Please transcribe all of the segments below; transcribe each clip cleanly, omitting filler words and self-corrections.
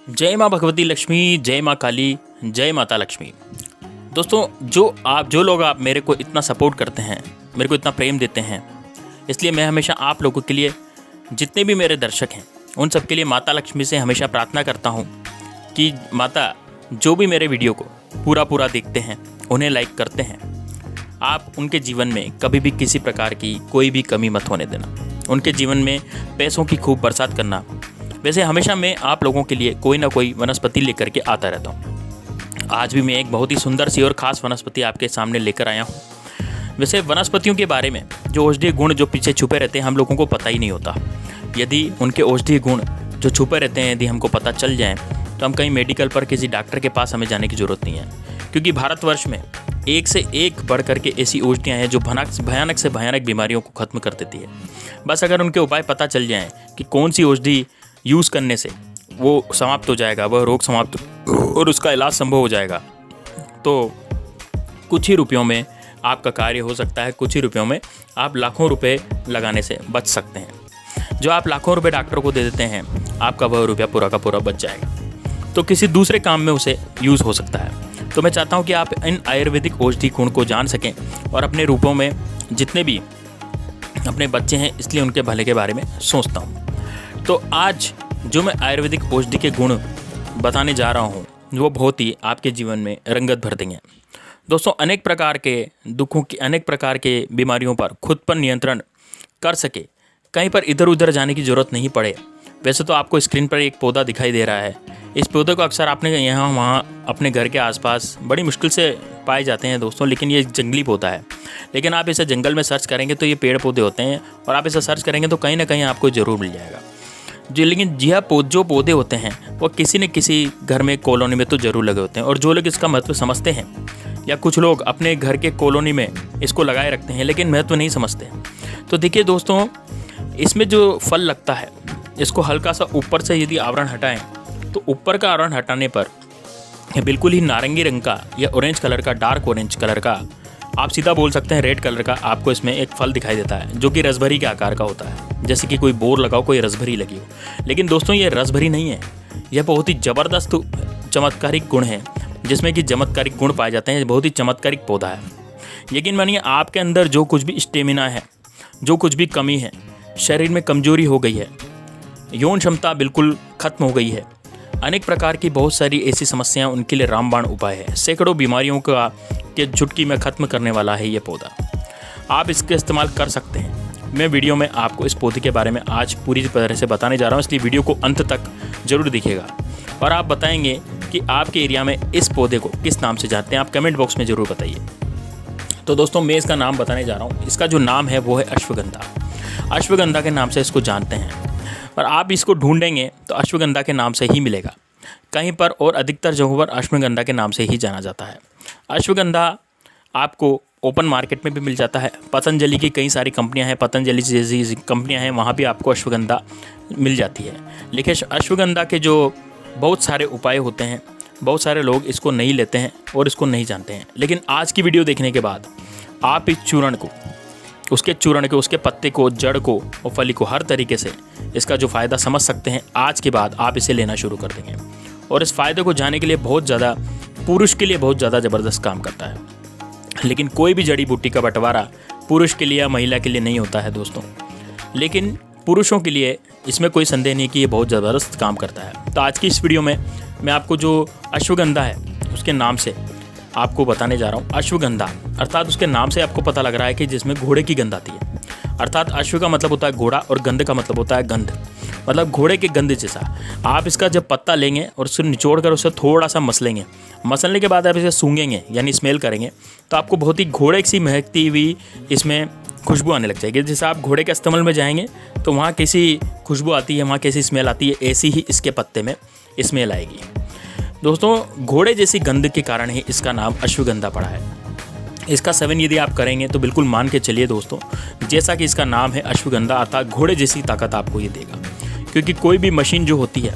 जय माँ भगवती लक्ष्मी, जय माँ काली, जय माता लक्ष्मी। दोस्तों, जो लोग आप मेरे को इतना सपोर्ट करते हैं, मेरे को इतना प्रेम देते हैं, इसलिए मैं हमेशा आप लोगों के लिए, जितने भी मेरे दर्शक हैं उन सब के लिए माता लक्ष्मी से हमेशा प्रार्थना करता हूँ कि माता जो भी मेरे वीडियो को पूरा देखते हैं, उन्हें लाइक करते हैं, आप उनके जीवन में कभी भी किसी प्रकार की कोई भी कमी मत होने देना। उनके जीवन में पैसों की खूब बरसात करना। वैसे हमेशा मैं आप लोगों के लिए कोई ना कोई वनस्पति लेकर के आता रहता हूँ। आज भी मैं एक बहुत ही सुंदर सी और ख़ास वनस्पति आपके सामने लेकर आया हूँ। वैसे वनस्पतियों के बारे में जो औषधीय गुण जो पीछे छुपे रहते हैं, हम लोगों को पता ही नहीं होता। यदि उनके औषधीय गुण जो छुपे रहते हैं, यदि हमको पता चल जाए तो हम कहीं मेडिकल पर किसी डॉक्टर के पास हमें जाने की ज़रूरत नहीं है, क्योंकि भारतवर्ष में एक से एक बढ़ करके ऐसी औषधियाँ हैं जो भयानक से भयानक बीमारियों को ख़त्म कर देती है। बस अगर उनके उपाय पता चल जाएँ कि कौन सी औषधि यूज़ करने से वो समाप्त हो जाएगा, वह रोग समाप्त और उसका इलाज संभव हो जाएगा, तो कुछ ही रुपयों में आपका कार्य हो सकता है। कुछ ही रुपयों में आप लाखों रुपए लगाने से बच सकते हैं। जो आप लाखों रुपए डॉक्टर को दे देते हैं, आपका वह रुपया पूरा का पूरा बच जाएगा, तो किसी दूसरे काम में उसे यूज़ हो सकता है। तो मैं चाहता हूँ कि आप इन आयुर्वेदिक औषधि गुण को जान सकें और अपने रूपों में जितने भी अपने बच्चे हैं, इसलिए उनके भले के बारे में सोचता हूँ। तो आज जो मैं आयुर्वेदिक औषधि के गुण बताने जा रहा हूँ, वो बहुत ही आपके जीवन में रंगत भर देंगे। दोस्तों, अनेक प्रकार के दुखों की, अनेक प्रकार के बीमारियों पर खुद पर नियंत्रण कर सके, कहीं पर इधर उधर जाने की ज़रूरत नहीं पड़े। वैसे तो आपको स्क्रीन पर एक पौधा दिखाई दे रहा है। इस पौधे को अक्सर आपने यहाँ वहाँ अपने घर के आसपास बड़ी मुश्किल से पाए जाते हैं दोस्तों, लेकिन ये जंगली पौधा है। लेकिन आप इसे जंगल में सर्च करेंगे तो ये पेड़ पौधे होते हैं, और आप इसे सर्च करेंगे तो कहीं ना कहीं आपको ज़रूर मिल जाएगा। लेकिन जो पौधे होते हैं वो किसी न किसी घर में, कॉलोनी में तो ज़रूर लगे होते हैं, और जो लोग इसका महत्व समझते हैं, या कुछ लोग अपने घर के कॉलोनी में इसको लगाए रखते हैं लेकिन महत्व नहीं समझते। तो देखिए दोस्तों, इसमें जो फल लगता है, इसको हल्का सा ऊपर से यदि आवरण हटाएं तो ऊपर का आवरण हटाने पर बिल्कुल ही नारंगी रंग का या ऑरेंज कलर का, डार्क ऑरेंज कलर का, आप सीधा बोल सकते हैं रेड कलर का, आपको इसमें एक फल दिखाई देता है जो कि रसभरी के आकार का होता है। जैसे कि कोई बोर लगाओ, कोई रसभरी लगी हो। लेकिन दोस्तों, ये रसभरी नहीं है, यह बहुत ही ज़बरदस्त चमत्कारिक गुण है, जिसमें कि चमत्कारिक गुण पाए जाते हैं। बहुत ही चमत्कारिक पौधा है। यकीन मानिए, आपके अंदर जो कुछ भी स्टेमिना है, जो कुछ भी कमी है, शरीर में कमजोरी हो गई है, यौन क्षमता बिल्कुल खत्म हो गई है, अनेक प्रकार की बहुत सारी ऐसी समस्याएं, उनके लिए रामबाण उपाय है। सैकड़ों बीमारियों का के चुटकी में ख़त्म करने वाला है ये पौधा। आप इसका इस्तेमाल कर सकते हैं। मैं वीडियो में आपको इस पौधे के बारे में आज पूरी तरह से बताने जा रहा हूँ, इसलिए वीडियो को अंत तक जरूर दिखेगा। और आप बताएंगे कि आपके एरिया में इस पौधे को किस नाम से जानते हैं, आप कमेंट बॉक्स में ज़रूर बताइए। तो दोस्तों, मैं इसका नाम बताने जा रहा हूँ। इसका जो नाम है वो है अश्वगंधा। अश्वगंधा के नाम से इसको जानते हैं, और आप इसको ढूंढेंगे तो अश्वगंधा के नाम से ही मिलेगा कहीं पर, और अधिकतर जगहों पर अश्वगंधा के नाम से ही जाना जाता है। अश्वगंधा आपको ओपन मार्केट में भी मिल जाता है। पतंजलि की कई सारी कंपनियां हैं, पतंजलि जैसी कंपनियां हैं, वहाँ भी आपको अश्वगंधा मिल जाती है। लेकिन अश्वगंधा के जो बहुत सारे उपाय होते हैं, बहुत सारे लोग इसको नहीं लेते हैं और इसको नहीं जानते हैं। लेकिन आज की वीडियो देखने के बाद आप इस चूर्ण को, उसके पत्ते को, जड़ को और फली को, हर तरीके से इसका जो फ़ायदा समझ सकते हैं। आज के बाद आप इसे लेना शुरू कर देंगे, और इस फ़ायदे को जानने के लिए बहुत ज़्यादा, पुरुष के लिए बहुत ज़्यादा ज़बरदस्त काम करता है। लेकिन कोई भी जड़ी बूटी का बंटवारा पुरुष के लिए या महिला के लिए नहीं होता है दोस्तों, लेकिन पुरुषों के लिए इसमें कोई संदेह नहीं कि ये बहुत ज़बरदस्त काम करता है। तो आज की इस वीडियो में मैं आपको जो अश्वगंधा है उसके नाम से आपको बताने जा रहा हूँ। अश्वगंधा अर्थात उसके नाम से आपको पता लग रहा है कि जिसमें घोड़े की गंध आती है। अर्थात अश्व का मतलब होता है घोड़ा, और गंध का मतलब होता है गंध, मतलब घोड़े के गंध जैसा। आप इसका जब पत्ता लेंगे और उसे निचोड़ कर उसे थोड़ा सा मसलेंगे, मसलने के बाद आप इसे सूंघेंगे यानी स्मेल करेंगे, तो आपको बहुत ही घोड़े सी महकती हुई इसमें खुशबू आने लग जाएगी। जैसे आप घोड़े के अस्तबल में जाएंगे तो वहाँ कैसी खुशबू आती है, वहाँ कैसी स्मेल आती है, ऐसी ही इसके पत्ते में स्मेल आएगी। दोस्तों, घोड़े जैसी गंध के कारण ही इसका नाम अश्वगंधा पड़ा है। इसका सेवन यदि आप करेंगे तो बिल्कुल मान के चलिए दोस्तों, जैसा कि इसका नाम है अश्वगंधा, अर्थात घोड़े जैसी ताकत आपको ये देगा। क्योंकि कोई भी मशीन जो होती है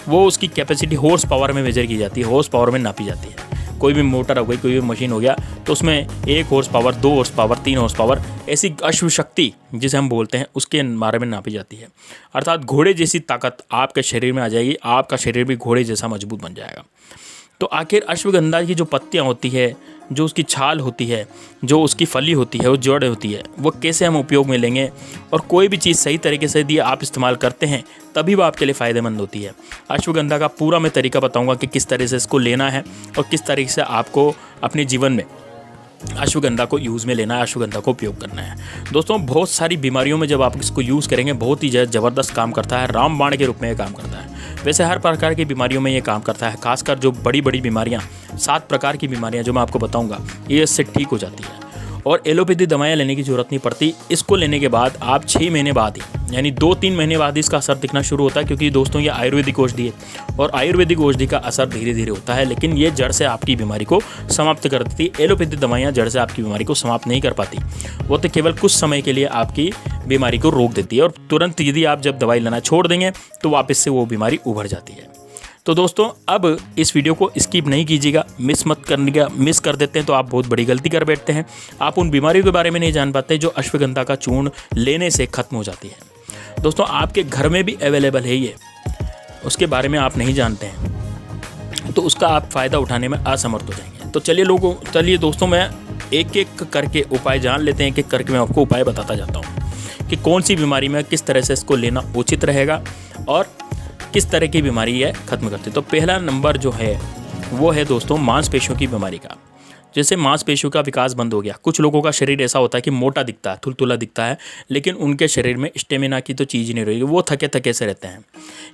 वो उसकी कैपेसिटी हॉर्स पावर में मेजर की जाती है, हॉर्स पावर में नापी जाती है। कोई भी मोटर हो गई, कोई भी मशीन हो गया, तो उसमें 1 horse power, 2 horse power, 3 horse power, ऐसी अश्व शक्ति जिसे हम बोलते हैं उसके बारे में नापी जाती है। अर्थात घोड़े जैसी ताकत आपके शरीर में आ जाएगी, आपका शरीर भी घोड़े जैसा मजबूत बन जाएगा। तो आखिर अश्वगंधा की जो पत्तियाँ होती है, जो उसकी छाल होती है, जो उसकी फली होती है, वो जड़ होती है, वो कैसे हम उपयोग में लेंगे, और कोई भी चीज़ सही तरीके से यदि आप इस्तेमाल करते हैं तभी वो आपके लिए फ़ायदेमंद होती है। अश्वगंधा का पूरा मैं तरीका बताऊंगा कि किस तरह से इसको लेना है और किस तरीके से आपको अपने जीवन में अश्वगंधा को यूज़ में लेना है, अश्वगंधा को उपयोग करना है। दोस्तों, बहुत सारी बीमारियों में जब आप इसको यूज़ करेंगे बहुत ही ज़बरदस्त काम करता है, रामबाण के रूप में ये काम करता है। वैसे हर प्रकार की बीमारियों में ये काम करता है, खासकर जो बड़ी बड़ी बीमारियाँ, 7 प्रकार की बीमारियाँ जो मैं आपको बताऊँगा, ये इससे ठीक हो जाती है और एलोपैथी दवाइयाँ लेने की ज़रूरत नहीं पड़ती। इसको लेने के बाद आप 6 महीने बाद ही, यानी 2-3 महीने बाद ही इसका असर दिखना शुरू होता है, क्योंकि दोस्तों ये आयुर्वेदिक औषधि है और आयुर्वेदिक औषधि का असर धीरे धीरे होता है, लेकिन ये जड़ से आपकी बीमारी को समाप्त कर देती है। एलोपैथी दवाइयाँ जड़ से आपकी बीमारी को समाप्त नहीं कर पाती, वो तो केवल कुछ समय के लिए आपकी बीमारी को रोक देती है और तुरंत यदि आप जब दवाई लेना छोड़ देंगे तो वापस से वो बीमारी उभर जाती है। तो दोस्तों, अब इस वीडियो को स्किप नहीं कीजिएगा, मिस मत करने मिस कर देते हैं तो आप बहुत बड़ी गलती कर बैठते हैं। आप उन बीमारियों के बारे में नहीं जान पाते जो अश्वगंधा का चूर्ण लेने से खत्म हो जाती है। दोस्तों, आपके घर में भी अवेलेबल है ये, उसके बारे में आप नहीं जानते हैं तो उसका आप फ़ायदा उठाने में असमर्थ हो जाएंगे। तो चलिए दोस्तों, मैं एक एक करके उपाय जान लेते हैं, एक एक करके मैं आपको उपाय बताता जाता हूँ कि कौन सी बीमारी में किस तरह से इसको लेना उचित रहेगा और किस तरह की बीमारी है खत्म करती है। तो पहला नंबर जो है वो है दोस्तों मांसपेशियों की बीमारी का। जैसे मांसपेशियों का विकास बंद हो गया, कुछ लोगों का शरीर ऐसा होता है कि मोटा दिखता है, थुलथुला दिखता है, लेकिन उनके शरीर में स्टेमिना की तो चीज़ ही नहीं रहेगी, वो थके थके से रहते हैं।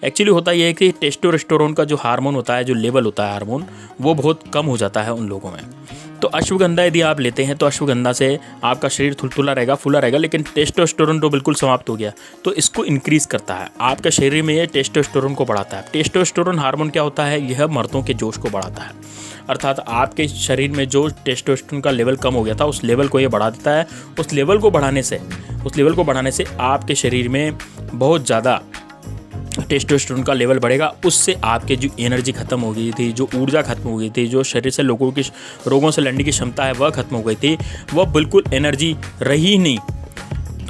एक्चुअली होता यह है कि टेस्टोस्टेरोन का जो हार्मोन होता है, जो लेवल होता है हार्मोन, वो बहुत कम हो जाता है उन लोगों में। तो अश्वगंधा यदि आप लेते हैं तो अश्वगंधा से आपका शरीर थुलथुला रहेगा, फूला रहेगा, लेकिन टेस्टोस्टेरोन तो बिल्कुल समाप्त हो गया। तो इसको इंक्रीज़ करता है, आपके शरीर में ये टेस्टोस्टेरोन को बढ़ाता है। टेस्टोस्टेरोन हार्मोन क्या होता है? यह मर्दों के जोश को बढ़ाता है, अर्थात आपके शरीर में जो टेस्टोस्टेरोन का लेवल कम हो गया था उस लेवल को ये बढ़ा देता है। उस लेवल को बढ़ाने से आपके शरीर में बहुत ज़्यादा टेस्टोस्टेरोन का लेवल बढ़ेगा। उससे आपके जो एनर्जी खत्म हो गई थी, जो ऊर्जा खत्म हो गई थी, जो शरीर से लोगों की रोगों से लड़ने की क्षमता है वह खत्म हो गई थी, वह बिल्कुल एनर्जी रही ही नहीं,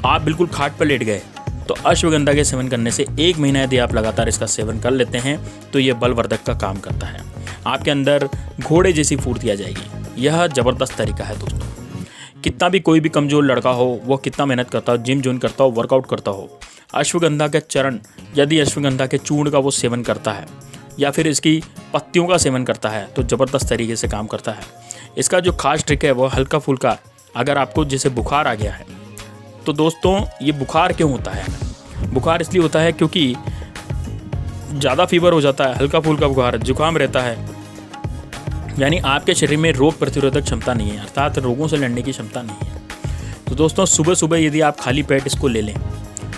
आप बिल्कुल खाट पर लेट गए। तो अश्वगंधा के सेवन करने से 1 महीना यदि आप लगातार इसका सेवन कर लेते हैं तो ये बलवर्धक का काम करता है, आपके अंदर घोड़े जैसी फुर्ती आ जाएगी। यह ज़बरदस्त तरीका है दोस्तों। कितना भी कोई भी कमज़ोर लड़का हो, वो कितना मेहनत करता हो, जिम ज्वाइन करता हो, वर्कआउट करता हो, अश्वगंधा के चरण यदि अश्वगंधा के चूर्ण का वो सेवन करता है या फिर इसकी पत्तियों का सेवन करता है तो ज़बरदस्त तरीके से काम करता है। इसका जो खास ट्रिक है वो हल्का फुल्का, अगर आपको जैसे बुखार आ गया है तो दोस्तों, ये बुखार क्यों होता है? बुखार इसलिए होता है क्योंकि ज़्यादा फीवर हो जाता है, हल्का फुल्का बुखार, जुकाम रहता है, यानी आपके शरीर में रोग प्रतिरोधक क्षमता नहीं है, अर्थात रोगों से लड़ने की क्षमता नहीं है। तो दोस्तों, सुबह सुबह यदि आप खाली पेट इसको ले लें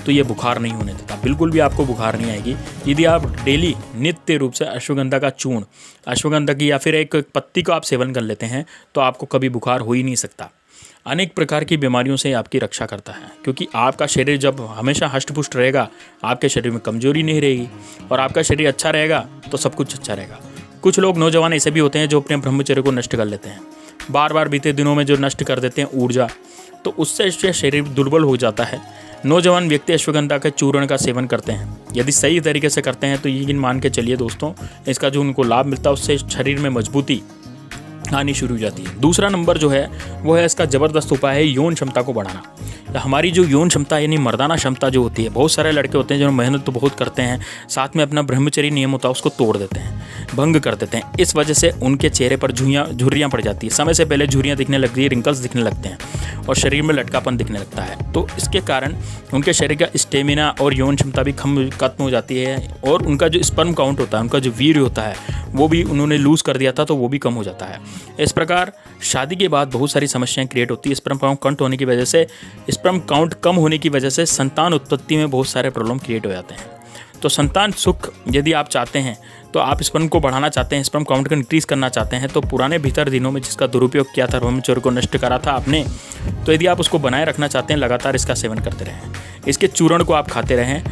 तो ये बुखार नहीं होने देता, बिल्कुल भी आपको बुखार नहीं आएगी। यदि आप डेली नित्य रूप से अश्वगंधा का चूर्ण, अश्वगंधा की या फिर एक पत्ती का आप सेवन कर लेते हैं तो आपको कभी बुखार हो ही नहीं सकता। अनेक प्रकार की बीमारियों से आपकी रक्षा करता है, क्योंकि आपका शरीर जब हमेशा हष्ट-पुष्ट रहेगा, आपके शरीर में कमजोरी नहीं रहेगी और आपका शरीर अच्छा रहेगा तो सब कुछ अच्छा रहेगा। कुछ लोग नौजवान ऐसे भी होते हैं जो अपने ब्रह्मचर्य को नष्ट कर लेते हैं, बार बार बीते दिनों में जो नष्ट कर देते हैं ऊर्जा, तो उससे शरीर दुर्बल हो जाता है। नौजवान व्यक्ति अश्वगंधा के चूर्ण का सेवन करते हैं, यदि सही तरीके से करते हैं तो यकीन मान के चलिए दोस्तों, इसका जो उनको लाभ मिलता है उससे शरीर में मजबूती आनी शुरू हो जाती है। दूसरा नंबर जो है वो है इसका ज़बरदस्त उपाय है यौन क्षमता को बढ़ाना। हमारी जो यौन क्षमता यानी मर्दाना क्षमता जो होती है, बहुत सारे लड़के होते हैं जो मेहनत तो बहुत करते हैं, साथ में अपना ब्रह्मचर्य नियम होता है उसको तोड़ देते हैं, भंग कर देते हैं। इस वजह से उनके चेहरे पर झुर्रियाँ पड़ जाती है, समय से पहले झुर्रियाँ दिखने लगती है, रिंकल्स दिखने लगते हैं और शरीर में लटकापन दिखने लगता है। तो इसके कारण उनके शरीर का स्टेमिना और यौन क्षमता भी खत्म हो जाती है और उनका जो स्पर्म काउंट होता है, उनका जो वीर्य होता है वो भी उन्होंने लूज़ कर दिया था तो वो भी कम हो जाता है। इस प्रकार शादी के बाद बहुत सारी समस्याएं क्रिएट होती है। स्पर्म काउंट कम होने की वजह से, स्पर्म काउंट कम होने की वजह से संतान उत्पत्ति में बहुत सारे प्रॉब्लम क्रिएट हो जाते हैं। तो संतान सुख यदि आप चाहते हैं, तो आप स्पर्म को बढ़ाना चाहते हैं, स्पर्म काउंट को इंक्रीज़ करना चाहते हैं, तो पुराने भीतर दिनों में जिसका दुरुपयोग किया था, ब्रह्मचर्य को नष्ट करा था आपने, तो यदि आप उसको बनाए रखना चाहते हैं, लगातार इसका सेवन करते रहें, इसके चूर्ण को आप खाते रहें।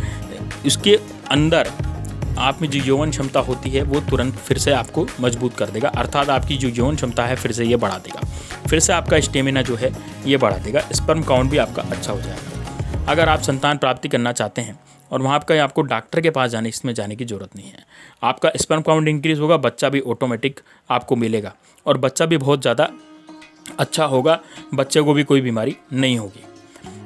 इसके अंदर आप में जो यौवन क्षमता होती है वो तुरंत फिर से आपको मजबूत कर देगा, अर्थात आपकी जो यौवन क्षमता है फिर से ये बढ़ा देगा, फिर से आपका स्टेमिना जो है ये बढ़ा देगा, स्पर्म काउंट भी आपका अच्छा हो जाएगा। अगर आप संतान प्राप्ति करना चाहते हैं और वहाँ का आपको डॉक्टर के पास इसमें जाने की ज़रूरत नहीं है, आपका स्पर्म काउंट इंक्रीज़ होगा, बच्चा भी ऑटोमेटिक आपको मिलेगा और बच्चा भी बहुत ज़्यादा अच्छा होगा, बच्चे को भी कोई बीमारी नहीं होगी।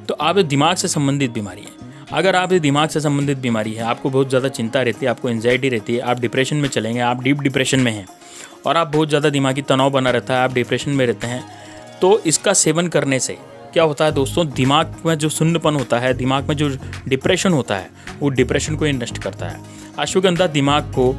तो आप दिमाग से संबंधित बीमारी है, अगर आप दिमाग से संबंधित बीमारी है, आपको बहुत ज़्यादा चिंता रहती है, आपको एंजाइटी रहती है, आप डिप्रेशन में चलेंगे, आप डीप डिप्रेशन में हैं और आप बहुत ज़्यादा दिमागी तनाव बना रहता है, आप डिप्रेशन में रहते हैं, तो इसका सेवन करने से क्या होता है दोस्तों, दिमाग में जो शून्यपन होता है, दिमाग में जो डिप्रेशन होता है, वो डिप्रेशन को ही नष्ट करता है। अश्वगंधा दिमाग को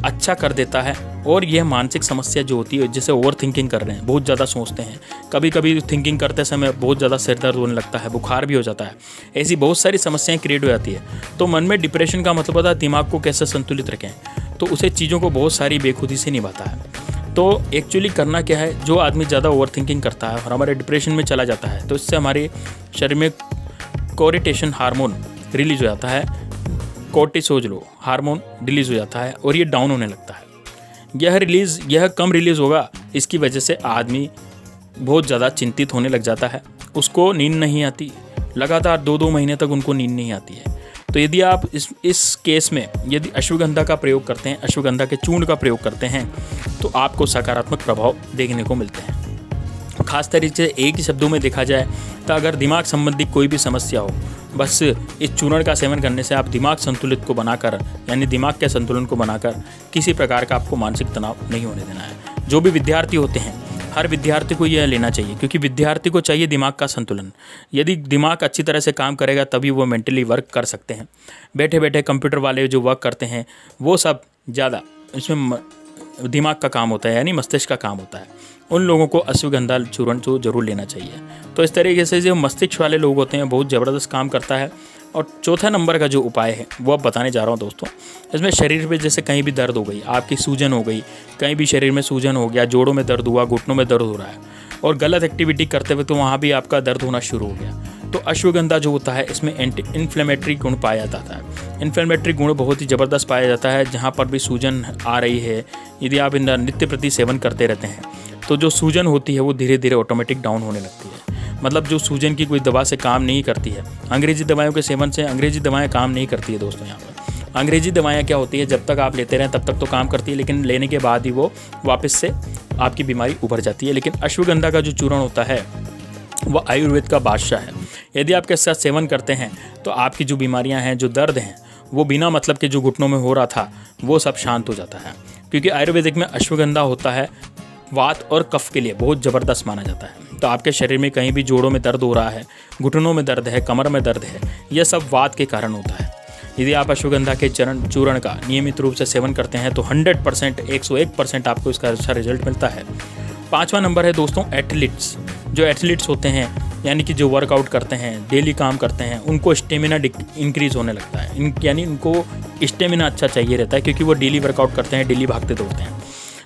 अच्छा कर देता है और यह मानसिक समस्या जो होती है, जैसे ओवर थिंकिंग कर रहे हैं, बहुत ज़्यादा सोचते हैं, कभी कभी थिंकिंग करते समय बहुत ज़्यादा सिर दर्द होने लगता है, बुखार भी हो जाता है, ऐसी बहुत सारी समस्याएं क्रिएट हो जाती है। तो मन में डिप्रेशन का मतलब होता है दिमाग को कैसे संतुलित रखें, तो उसे चीज़ों को बहुत सारी बेखुदी से निभाता है। तो एक्चुअली करना क्या है, जो आदमी ज़्यादा ओवर थिंकिंग करता है और हमारे डिप्रेशन में चला जाता है, तो इससे हमारे शरीर में कोरिटेशन हार्मोन रिलीज हो जाता है, कोर्टिसोल हार्मोन रिलीज़ हो जाता है और ये डाउन होने लगता है। यह कम रिलीज़ होगा, इसकी वजह से आदमी बहुत ज़्यादा चिंतित होने लग जाता है, उसको नींद नहीं आती, लगातार 2-2 महीने तक उनको नींद नहीं आती है। तो यदि आप इस केस में यदि अश्वगंधा का प्रयोग करते हैं, अश्वगंधा के चूर्ण का प्रयोग करते हैं, तो आपको सकारात्मक प्रभाव देखने को मिलते हैं। खास तरीके से एक ही शब्दों में देखा जाए तो अगर दिमाग संबंधी कोई भी समस्या हो, बस इस चूर्ण का सेवन करने से आप दिमाग संतुलित को बनाकर, यानी दिमाग के संतुलन को बनाकर किसी प्रकार का आपको मानसिक तनाव नहीं होने देना है। जो भी विद्यार्थी होते हैं, हर विद्यार्थी को यह लेना चाहिए, क्योंकि विद्यार्थी को चाहिए दिमाग का संतुलन। यदि दिमाग अच्छी तरह से काम करेगा तभी वो मेंटली वर्क कर सकते हैं। बैठे बैठे कंप्यूटर वाले जो वर्क करते हैं वो सब ज़्यादा इसमें दिमाग का काम होता है, यानी मस्तिष्क का काम होता है। उन लोगों को अश्वगंधा चूर्ण तो जरूर लेना चाहिए। तो इस तरीके से जो मस्तिष्क वाले लोग होते हैं बहुत ज़बरदस्त काम करता है। और चौथा नंबर का जो उपाय है वो अब बताने जा रहा हूँ दोस्तों। इसमें शरीर पे जैसे कहीं भी दर्द हो गई, आपकी सूजन हो गई, कहीं भी शरीर में सूजन हो गया, जोड़ों में दर्द हुआ, घुटनों में दर्द हो रहा है और गलत एक्टिविटी करते हुए तो वहाँ भी आपका दर्द होना शुरू हो गया, तो अश्वगंधा जो होता है इसमें एंटी इन्फ्लेमेटरी गुण पाया जाता है। इन्फ्लेमेटरी गुण बहुत ही ज़बरदस्त पाया जाता है। जहाँ पर भी सूजन आ रही है, यदि आप इनका नित्य प्रति सेवन करते रहते हैं तो जो सूजन होती है वो धीरे धीरे ऑटोमेटिक डाउन होने लगती है। मतलब जो सूजन की कोई दवा से काम नहीं करती है, अंग्रेजी दवाओं के सेवन से अंग्रेजी दवाएं काम नहीं करती है दोस्तों। यहाँ पर अंग्रेजी दवाएं क्या होती है, जब तक आप लेते रहें तब तक तो काम करती है, लेकिन लेने के बाद ही वो वापस से आपकी बीमारी उभर जाती है। लेकिन अश्वगंधा का जो चूर्ण होता है वह आयुर्वेद का बादशाह है। यदि आप इसके साथ सेवन करते हैं तो आपकी जो बीमारियां हैं, जो दर्द हैं, वो बिना मतलब के जो घुटनों में हो रहा था वो सब शांत हो जाता है। क्योंकि आयुर्वेदिक में अश्वगंधा होता है वात और कफ के लिए बहुत ज़बरदस्त माना जाता है। तो आपके शरीर में कहीं भी जोड़ों में दर्द हो रहा है, घुटनों में दर्द है, कमर में दर्द है, यह सब वात के कारण होता है। यदि आप अश्वगंधा के चूर्ण का नियमित रूप से सेवन करते हैं तो 100% 101% आपको इसका अच्छा रिजल्ट मिलता है। 5वां नंबर है दोस्तों एथलीट्स। जो एथलीट्स होते हैं, यानी कि जो वर्कआउट करते हैं, डेली काम करते हैं, उनको स्टेमिना इंक्रीज़ होने लगता है। यानी उनको स्टेमिना अच्छा चाहिए रहता है, क्योंकि वो डेली वर्कआउट करते हैं, डेली भागते दौड़ते हैं।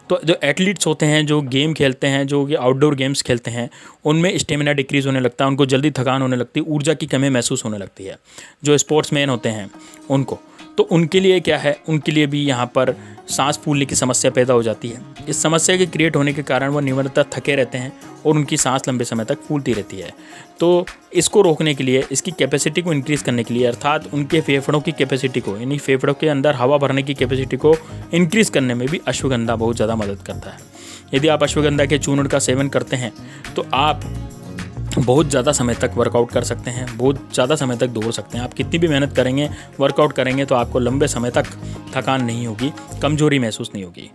तो जो एथलीट्स होते हैं, जो गेम खेलते हैं, जो आउटडोर गेम्स खेलते हैं, उनमें स्टेमिना डिक्रीज़ होने लगता है, उनको जल्दी थकान होने लगती है, ऊर्जा की कमी महसूस होने लगती है। जो स्पोर्ट्समैन होते हैं उनको, तो उनके लिए क्या है, उनके लिए भी यहाँ पर सांस फूलने की समस्या पैदा हो जाती है। इस समस्या के क्रिएट होने के कारण वो निरंतर थके रहते हैं और उनकी सांस लंबे समय तक फूलती रहती है। तो इसको रोकने के लिए, इसकी कैपेसिटी को इंक्रीज़ करने के लिए, अर्थात उनके फेफड़ों की कैपेसिटी को, यानी फेफड़ों के अंदर हवा भरने की कैपेसिटी को इंक्रीज़ करने में भी अश्वगंधा बहुत ज़्यादा मदद करता है। यदि आप अश्वगंधा के चूर्ण का सेवन करते हैं तो आप बहुत ज़्यादा समय तक वर्कआउट कर सकते हैं, बहुत ज़्यादा समय तक दौड़ सकते हैं। आप कितनी भी मेहनत करेंगे, वर्कआउट करेंगे तो आपको लंबे समय तक थकान नहीं होगी, कमजोरी महसूस नहीं होगी।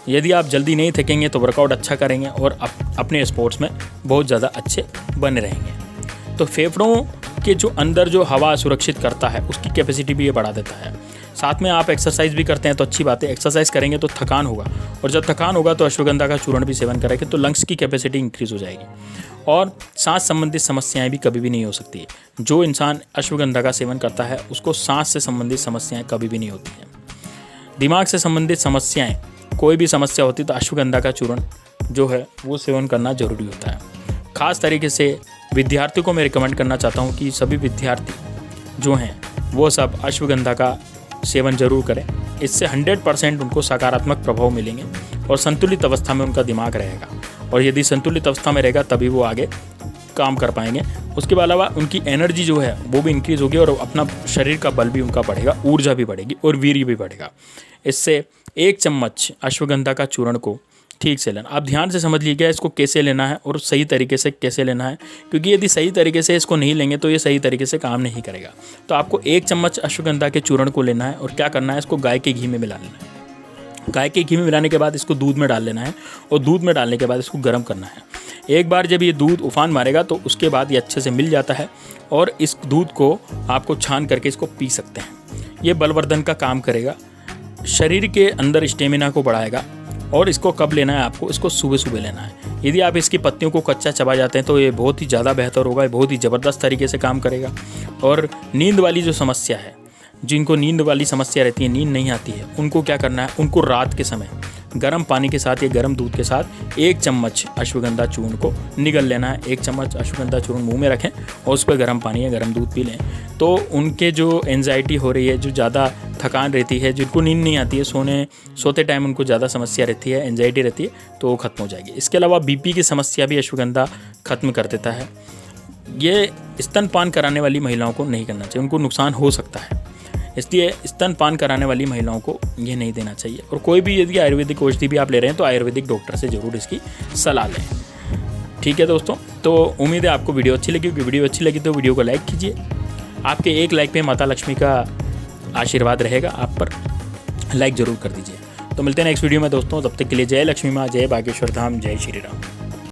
यदि आप जल्दी नहीं थकेंगे तो वर्कआउट अच्छा करेंगे और अपने स्पोर्ट्स में बहुत ज़्यादा अच्छे बने रहेंगे। तो फेफड़ों के जो अंदर जो हवा सुरक्षित करता है उसकी कैपेसिटी भी ये बढ़ा देता है। साथ में आप एक्सरसाइज भी करते हैं तो अच्छी बात है, एक्सरसाइज करेंगे तो थकान होगा, और जब थकान होगा तो अश्वगंधा का चूर्ण भी सेवन करेंगे तो लंग्स की कैपेसिटी इंक्रीज़ हो जाएगी और सांस संबंधित समस्याएं भी कभी भी नहीं हो सकती। जो इंसान अश्वगंधा का सेवन करता है उसको सांस से संबंधित समस्याएं कभी भी नहीं होती हैं। दिमाग से संबंधित समस्याएं, कोई भी समस्या होती तो अश्वगंधा का चूर्ण जो है वो सेवन करना जरूरी होता है। खास तरीके से विद्यार्थियों को मैं रिकमेंड करना चाहता हूँ कि सभी विद्यार्थी जो हैं वो सब अश्वगंधा का सेवन जरूर करें। इससे 100% उनको सकारात्मक प्रभाव मिलेंगे और संतुलित अवस्था में उनका दिमाग रहेगा, और यदि संतुलित अवस्था में रहेगा तभी वो आगे काम कर पाएंगे। उसके अलावा उनकी एनर्जी जो है वो भी इंक्रीज़ होगी और अपना शरीर का बल भी उनका बढ़ेगा, ऊर्जा भी बढ़ेगी और वीर्य भी बढ़ेगा। इससे 1 चम्मच अश्वगंधा का चूर्ण को ठीक से लेना। आप ध्यान से समझ लीजिएगा इसको कैसे लेना है और सही तरीके से कैसे लेना है, क्योंकि यदि सही तरीके से इसको नहीं लेंगे तो ये सही तरीके से काम नहीं करेगा। तो आपको 1 चम्मच अश्वगंधा के चूर्ण को लेना है और क्या करना है, इसको गाय के घी में मिला लेना है। गाय के घी में मिलाने के बाद इसको दूध में डाल लेना है और दूध में डालने के बाद इसको गर्म करना है। एक बार जब ये दूध उफान मारेगा तो उसके बाद ये अच्छे से मिल जाता है और इस दूध को आपको छान करके इसको पी सकते हैं। ये बलवर्धन का काम करेगा, शरीर के अंदर स्टेमिना को बढ़ाएगा। और इसको कब लेना है आपको, इसको सुबह सुबह लेना है। यदि आप इसकी पत्तियों को कच्चा चबा जाते हैं तो ये बहुत ही ज़्यादा बेहतर होगा, बहुत ही ज़बरदस्त तरीके से काम करेगा। और नींद वाली जो समस्या है, जिनको नींद वाली समस्या रहती है, नींद नहीं आती है, उनको क्या करना है, उनको रात के समय गर्म पानी के साथ या गर्म दूध के साथ 1 चम्मच अश्वगंधा चूर्ण को निगल लेना है। 1 चम्मच अश्वगंधा चूर्ण मुंह में रखें और उस पर गर्म पानी या गर्म दूध पी लें। तो उनके जो एंजाइटी हो रही है, जो ज़्यादा थकान रहती है, जिनको नींद नहीं आती है, सोते टाइम उनको ज़्यादा समस्या रहती है, एंजाइटी रहती है, तो वो खत्म हो जाएगी। इसके अलावा बीपी की समस्या भी अश्वगंधा खत्म कर देता है। ये स्तनपान कराने वाली महिलाओं को नहीं करना चाहिए, उनको नुकसान हो सकता है, इसलिए स्तनपान कराने वाली महिलाओं को ये नहीं देना चाहिए। और कोई भी यदि आयुर्वेदिक औषधि भी आप ले रहे हैं तो आयुर्वेदिक डॉक्टर से ज़रूर इसकी सलाह लें। ठीक है दोस्तों, तो उम्मीद है आपको वीडियो अच्छी लगी होगी। वीडियो अच्छी लगी तो वीडियो को लाइक कीजिए। आपके एक लाइक पे माता लक्ष्मी का आशीर्वाद रहेगा आप पर, लाइक ज़रूर कर दीजिए। तो मिलते हैं नेक्स्ट वीडियो में दोस्तों, तब तक के लिए जय लक्ष्मी माँ, जय बागेश्वर धाम, जय श्री राम।